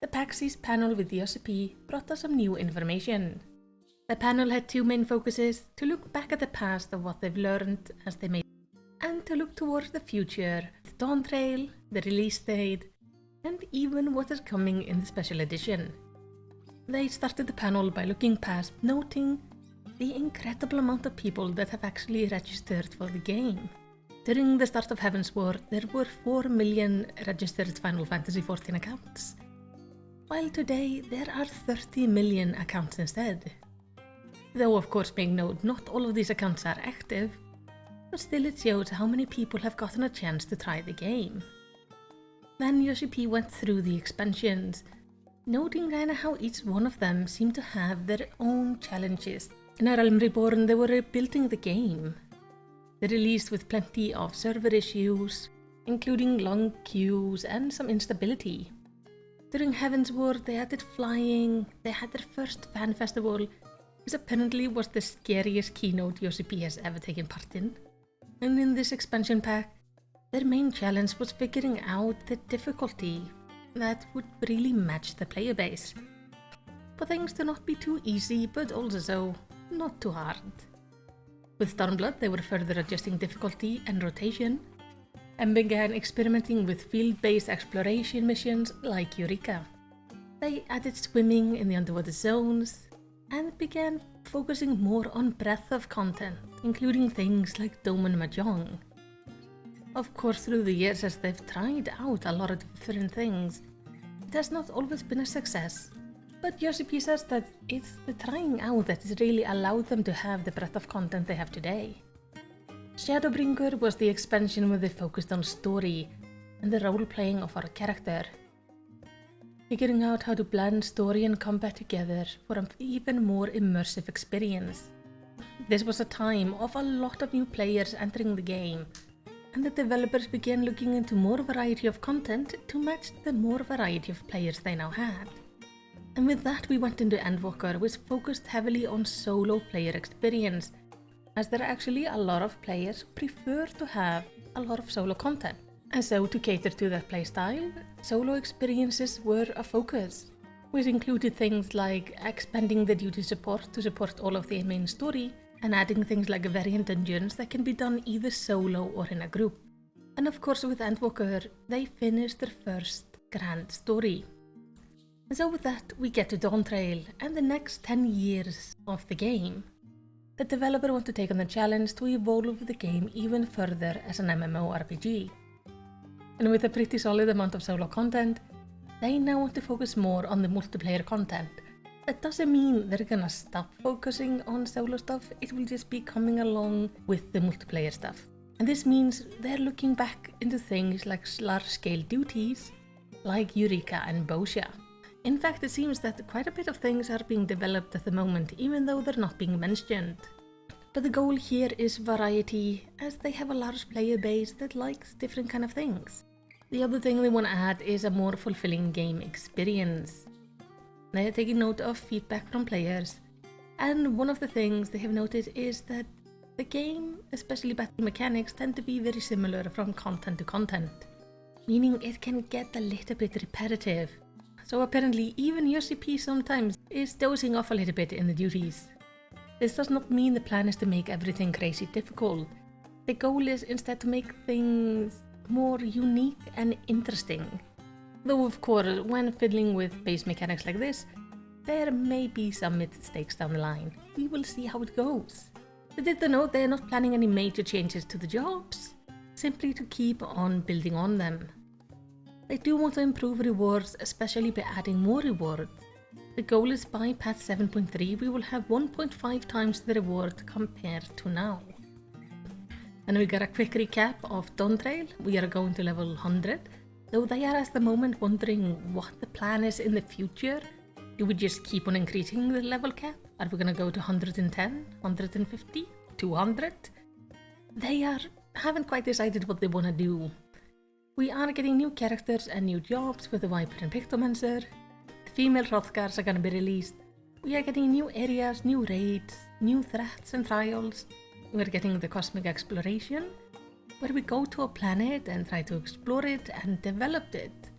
The Pax East panel with Yoshi-P brought us some new information. The panel had two main focuses: to look back at the past of what they've learned as they made, and to look towards the future, with Dawntrail, the release date, and even what is coming in the special edition. They started the panel by looking past, noting the incredible amount of people that have actually registered for the game. During the start of Heavensward, there were 4 million registered Final Fantasy XIV accounts, while today there are 30 million accounts instead. Though of course, make note, not all of these accounts are active, but still it shows how many people have gotten a chance to try the game. Then Yoshi-P went through the expansions, noting kinda how each one of them seemed to have their own challenges. In A Realm Reborn, they were rebuilding the game. They released with plenty of server issues, including long queues and some instability. During Heavensward, they added flying, they had their first fan festival, which apparently was the scariest keynote Yoshi-P has ever taken part in. And in this expansion pack, their main challenge was figuring out the difficulty that would really match the player base, for things to not be too easy, but also not too hard. With Stormblood, they were further adjusting difficulty and rotation, and began experimenting with field-based exploration missions like Eureka. They added swimming in the underwater zones, and began focusing more on breadth of content, including things like Dome and Mahjong. Of course, through the years as they've tried out a lot of different things, it has not always been a success. But Yoshi-P says that it's the trying out that has really allowed them to have the breadth of content they have today. Shadowbringer was the expansion where they focused on story and the role-playing of our character, figuring out how to blend story and combat together for an even more immersive experience. This was a time of a lot of new players entering the game, and the developers began looking into more variety of content to match the more variety of players they now had. And with that we went into Endwalker, which focused heavily on solo player experience, as there are actually a lot of players who prefer to have a lot of solo content. And so to cater to that playstyle, solo experiences were a focus, which included things like expanding the duty support to support all of the main story, and adding things like variant dungeons that can be done either solo or in a group. And of course with Endwalker, they finished their first grand story. And so with that, we get to Dawntrail and the next 10 years of the game. The developer wants to take on the challenge to evolve the game even further as an MMORPG. And with a pretty solid amount of solo content, they now want to focus more on the multiplayer content. That doesn't mean they're gonna stop focusing on solo stuff, it will just be coming along with the multiplayer stuff. And this means they're looking back into things like large-scale duties, like Eureka and Bosha. In fact, it seems that quite a bit of things are being developed at the moment, even though they're not being mentioned. But the goal here is variety, as they have a large player base that likes different kind of things. The other thing they want to add is a more fulfilling game experience. They are taking note of feedback from players, and one of the things they have noted is that the game, especially battle mechanics, tend to be very similar from content to content, meaning it can get a little bit repetitive. So apparently even Yoshi-P sometimes is dozing off a little bit in the duties. This does not mean the plan is to make everything crazy difficult. The goal is instead to make things more unique and interesting. Though of course, when fiddling with base mechanics like this, there may be some mistakes down the line. We will see how it goes. They did note they are not planning any major changes to the jobs, simply to keep on building on them. They do want to improve rewards, especially by adding more rewards. The goal is by patch 7.3 we will have 1.5 times the reward compared to now. And we got a quick recap of Dawntrail. We are going to level 100, though they are at the moment wondering what the plan is in the future. Do we just keep on increasing the level cap? Are we gonna go to 110, 150, 200? They haven't quite decided what they wanna do. We are getting new characters and new jobs with the Viper and Pictomancer. The female Hrothgars are gonna be released. We are getting new areas, new raids, new threats and trials. We're getting the cosmic exploration, where we go to a planet and try to explore it and develop it.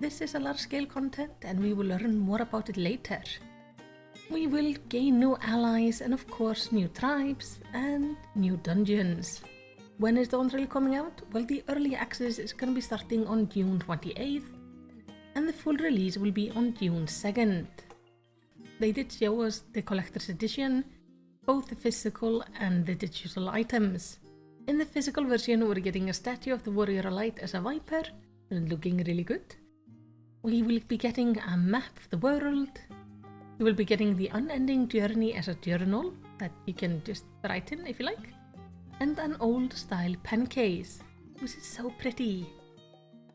this is a large-scale content and we will learn more about it later. We will gain new allies and of course new tribes and new dungeons. When is Dawntrail coming out? Well, the early access is going to be starting on June 28th and the full release will be on June 2nd. They did show us the collector's edition, both the physical and the digital items. In the physical version, we're getting a statue of the Warrior Light as a Viper, looking really good. We will be getting a map of the world. You will be getting the Unending Journey as a journal that you can just write in if you like. And an old style pen case, which is so pretty.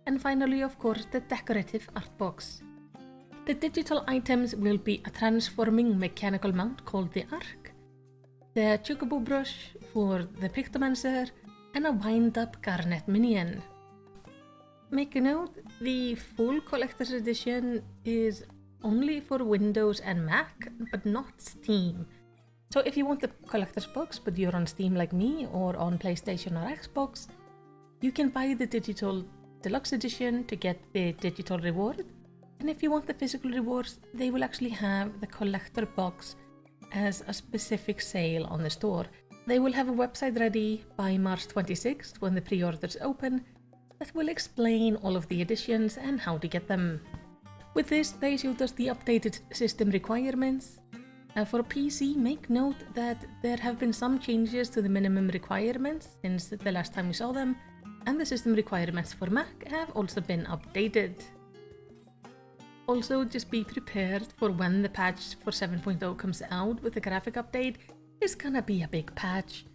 And finally, of course, the decorative art box. The digital items will be a transforming mechanical mount called the Arc, the Chocobo brush for the Pictomancer, and a wind-up Garnet minion. Make a note, the full collector's edition is only for Windows and Mac, but not Steam. So if you want the collector's box, but you're on Steam like me, or on PlayStation or Xbox, you can buy the digital deluxe edition to get the digital reward. And if you want the physical rewards, they will actually have the collector box as a specific sale on the store. They will have a website ready by March 26th when the pre-orders open that will explain all of the editions and how to get them. With this, they showed us the updated system requirements. For PC, make note that there have been some changes to the minimum requirements since the last time we saw them, and the system requirements for Mac have also been updated. Also, just be prepared for when the patch for 7.0 comes out with the graphic update. It's gonna be a big patch.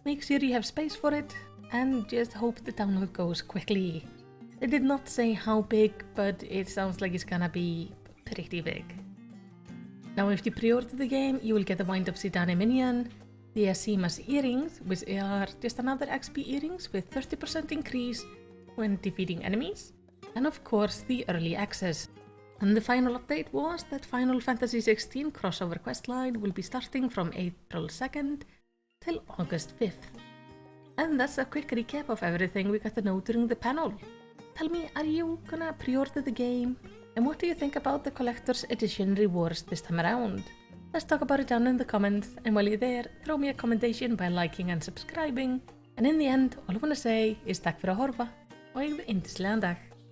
Make sure you have space for it, and just hope the download goes quickly. They did not say how big, but it sounds like it's gonna be pretty big. Now if you pre-order the game, you will get the Wind Up Zidane minion, the Asima's earrings, which are just another XP earrings with 30% increase when defeating enemies, and of course the early access. And the final update was that Final Fantasy XVI crossover questline will be starting from April 2nd till August 5th. And that's a quick recap of everything we got to know during the panel. Tell me, are you gonna pre-order the game? And what do you think about the Collector's Edition rewards this time around? Let's talk about it down in the comments, and while you're there, throw me a commentation by liking and subscribing. And in the end, all I wanna say is takk fyrir að horfa og eigðu yndislegan dag.